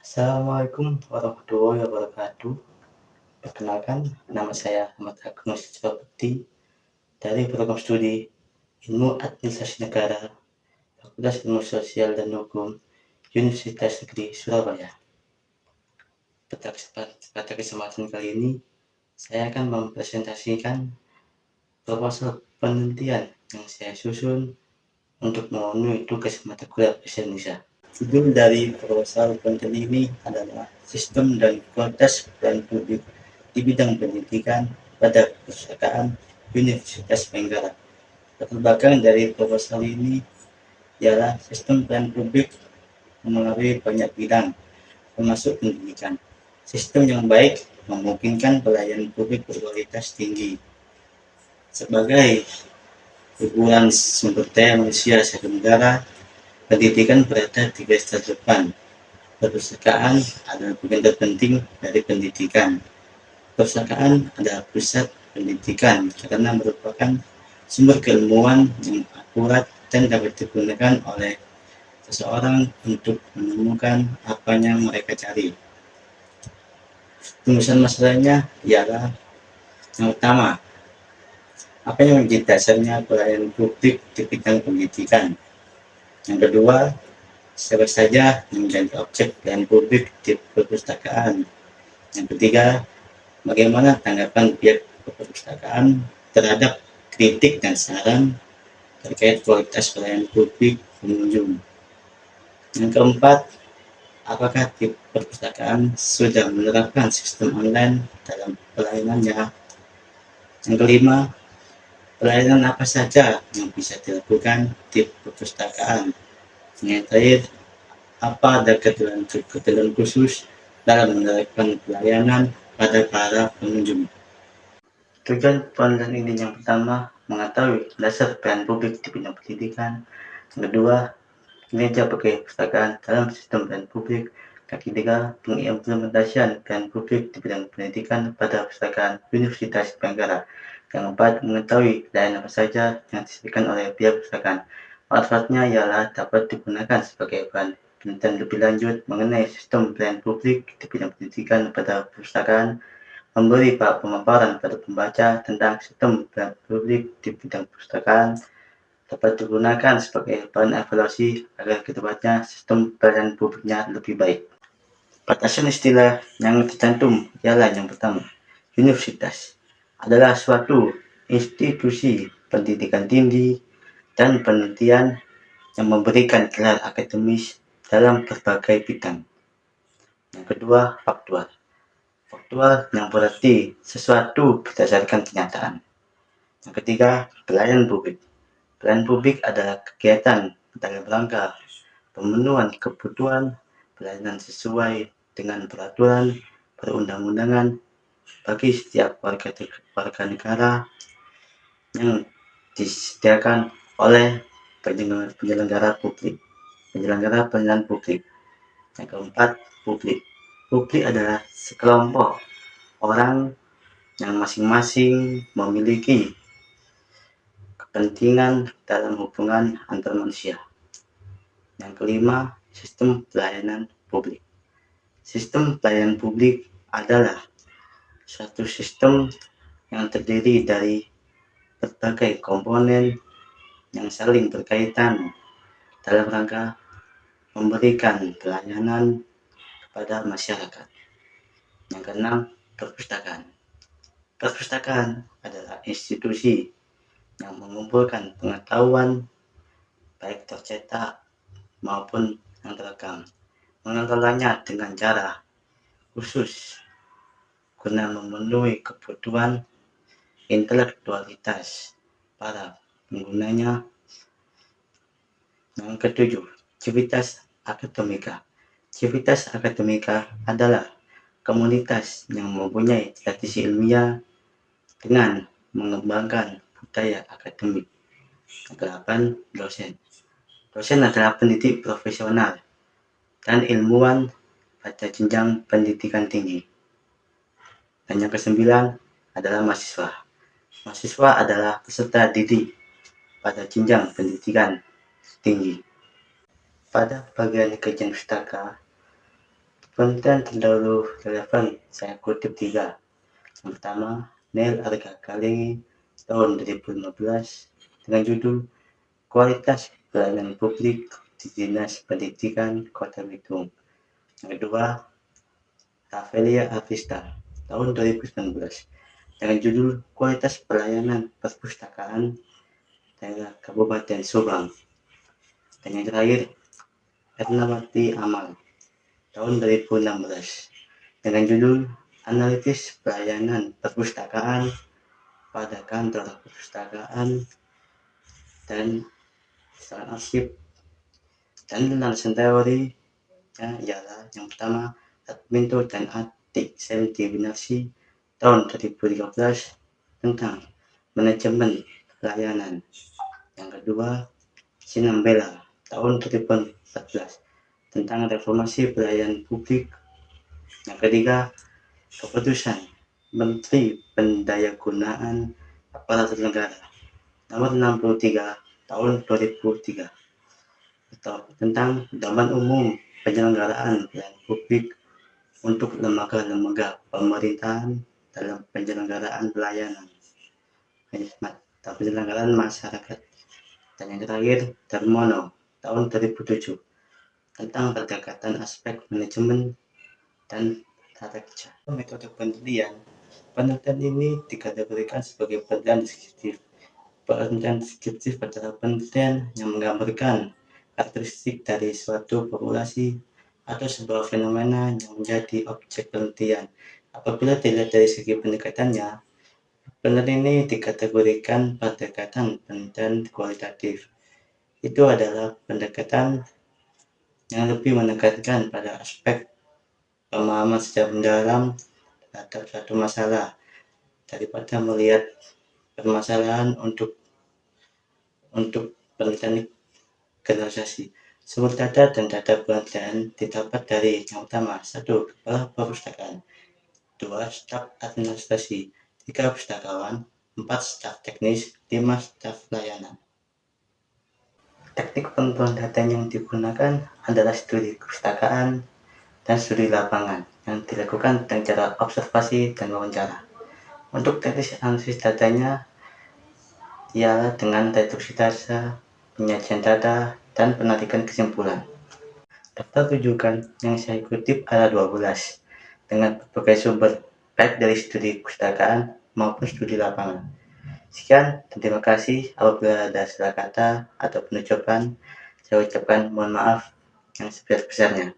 Assalamualaikum warahmatullahi wabarakatuh. Perkenalkan, nama saya Ahmad Agnus Bakti dari program studi Ilmu Administrasi Negara, Fakultas Ilmu Sosial dan Hukum, Universitas Negeri Surabaya. Pada kesempatan kali ini, saya akan mempresentasikan proposal penelitian yang saya susun untuk memenuhi tugas mata kuliah bahasa Indonesia. Judul dari proposal penelitian ini adalah Sistem dan Kualitas Pelayanan Publik di bidang pendidikan pada perpustakaan Universitas Tenggara. Latar belakang dari proposal ini ialah sistem pelayanan publik melalui banyak bidang, termasuk pendidikan. Sistem yang baik memungkinkan pelayanan publik berkualitas tinggi. Sebagai hubungan sumber daya manusia satu negara, pendidikan berada di garis terdepan. Perpustakaan adalah bagian terpenting dari pendidikan. Perpustakaan adalah pusat pendidikan karena merupakan sumber keilmuan yang akurat dan dapat digunakan oleh seseorang untuk menemukan apa yang mereka cari. Rumusan masalahnya ialah yang pertama, apa yang menjadi dasarnya pelayanan publik di bidang pendidikan. Yang kedua, siapa saja yang menjadi objek pelayanan publik di perpustakaan. Yang ketiga, bagaimana tanggapan pihak perpustakaan terhadap kritik dan saran terkait kualitas pelayanan publik pengunjung. Yang keempat, apakah di perpustakaan sudah menerapkan sistem online dalam pelayanannya. Yang kelima, pelayanan apa saja yang bisa dilakukan di perpustakaan. Yang terakhir, apa ada ketentuan khusus dalam menerapkan pelayanan pada para pengunjung. Tujuan penelitian ini yang pertama, mengetahui dasar pelayanan publik di bidang pendidikan. Yang kedua, kinerja perpustakaan dalam sistem pelayanan publik. Yang ketiga, pengimplementasian pelayanan publik di bidang pendidikan pada perpustakaan Universitas Tenggara. Yang keempat, mengetahui layanan apa saja yang disediakan oleh pihak perpustakaan. Manfaatnya ialah dapat digunakan sebagai bahan penelitian lebih lanjut mengenai sistem pelayanan publik di bidang pendidikan pada perpustakaan, memberi pemaparan pada pembaca tentang sistem pelayanan publik di bidang perpustakaan, dapat digunakan sebagai bahan evaluasi agar kedepannya sistem pelayanan publiknya lebih baik. Batasan istilah yang tercantum ialah yang pertama, universitas adalah suatu institusi pendidikan tinggi dan penelitian yang memberikan gelar akademis dalam berbagai bidang. Yang kedua, faktual. Faktual yang berarti sesuatu berdasarkan kenyataan. Yang ketiga, pelayanan publik. Pelayanan publik adalah kegiatan dalam rangka pemenuhan kebutuhan pelayanan sesuai dengan peraturan perundang-undangan bagi setiap warga negara yang disediakan oleh penyelenggara pelayanan publik. Yang keempat, publik. Publik adalah sekelompok orang yang masing-masing memiliki kepentingan dalam hubungan antar manusia. Yang kelima, sistem pelayanan publik. Sistem pelayanan publik adalah suatu sistem yang terdiri dari berbagai komponen yang saling berkaitan dalam rangka memberikan pelayanan kepada masyarakat. Yang keenam, perpustakaan. Perpustakaan adalah institusi yang mengumpulkan pengetahuan baik tercetak maupun yang terekam, mengelolanya dengan cara khusus guna memenuhi kebutuhan intelektualitas para penggunanya. Yang ketujuh, civitas akademika. Civitas akademika adalah komunitas yang mempunyai tradisi ilmiah dengan mengembangkan budaya akademik. Yang kedelapan, dosen. Dosen adalah pendidik profesional dan ilmuwan pada jenjang pendidikan tinggi. Dan yang kesembilan adalah mahasiswa. Mahasiswa adalah peserta didik pada jenjang pendidikan tinggi. Pada bagian kajian pustaka, Penelitian terdahulu relevan saya kutip 3. Yang pertama, Neil Argakalingi tahun 2015 dengan judul Kualitas Pelayanan Publik di Dinas Pendidikan Kota Bitung. Yang kedua, Rafaelia Avista tahun 2019 dengan judul Kualitas Pelayanan Perpustakaan Daerah Kabupaten Subang. Dan yang terakhir, Ernawati Amal tahun 2016 dengan judul Analisis Pelayanan Perpustakaan pada Kantor Perpustakaan dan Arsip. Dan landasan teori ialah yang pertama, Adminto dan Atik Senti Winarsi tahun 2013 tentang manajemen pelayanan. Yang kedua, Sinambela tahun 2014 tentang reformasi pelayanan publik. Yang ketiga, keputusan Menteri Pendayagunaan Aparatur Negara nomor 63 tahun 2003 atau tentang pedoman umum penyelenggaraan pelayanan publik untuk lembaga-lembaga pemerintahan dalam penyelenggaraan pelayanan penyelenggaraan masyarakat. Dan yang terakhir, Darmono tahun 2007 tentang pendekatan aspek manajemen dan tata kerja. Metode penelitian ini dikategorikan sebagai penelitian deskriptif. Penelitian deskriptif adalah penelitian yang menggambarkan karakteristik dari suatu populasi atau sebuah fenomena yang menjadi objek penelitian. Apabila dilihat dari segi pendekatannya, penelitian ini dikategorikan pendekatan penelitian kualitatif. Itu adalah pendekatan yang lebih menekankan pada aspek pemahaman secara mendalam terhadap suatu masalah daripada melihat permasalahan untuk penelitian generalisasi. Sumber data dan data penelitian didapat dari yang utama 1. Kepala perpustakaan, 2. Staf administrasi, 3. pustakawan, 4. staf teknis, 5. staf pelayanan. Teknik pengumpulan data yang digunakan adalah studi perpustakaan dan studi lapangan yang dilakukan dengan cara observasi dan wawancara. Untuk teknis analisis datanya ialah dengan reduksi data, penyajian data, dan penarikan kesimpulan. Daftar rujukan yang saya kutip ada 12 dengan berbagai sumber baik dari studi perpustakaan maupun studi lapangan. Sekian dan terima kasih. Apabila ada salah kata atau penutupan, saya ucapkan mohon maaf yang sebesar-besarnya.